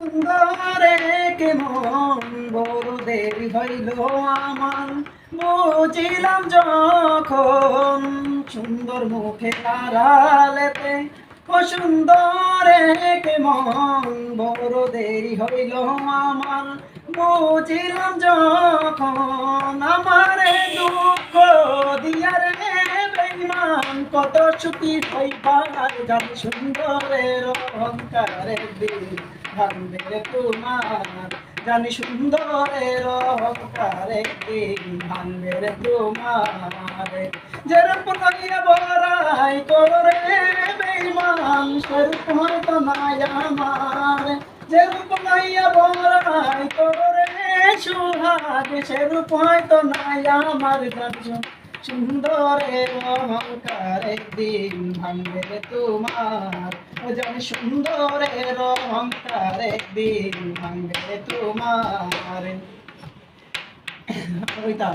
সুন্দরে কেমন বড় দেরি হইল আমার, বুঝিলাম যখন সুন্দর মুখে আড়ালেতে। ও সুন্দরে কেমন বড় দেরি হইল আমার, বুঝিলাম যখন আমারে দুঃখ দিয়ার বেঈমান কত সুখী হইবার জানি সুন্দরের অহংকারের দিন ভাঙবে তোমার, জানি সুন্দরের অহংকারের দিন ভাঙবে তোমার। যেরূপ লইয়া বড়াই করে বেঈমান সেরূপ হয়তো নাই আমার, যেরূপ লইয়া বড়াই করে সুহাগ সেরূপ হয়তো নাই আমার। সুন্দরের অহংকারের দিন ভাঙবে তোমার, ও জানি সুন্দরের অহংকারের দিন ভাঙবে তোমার। ওইটা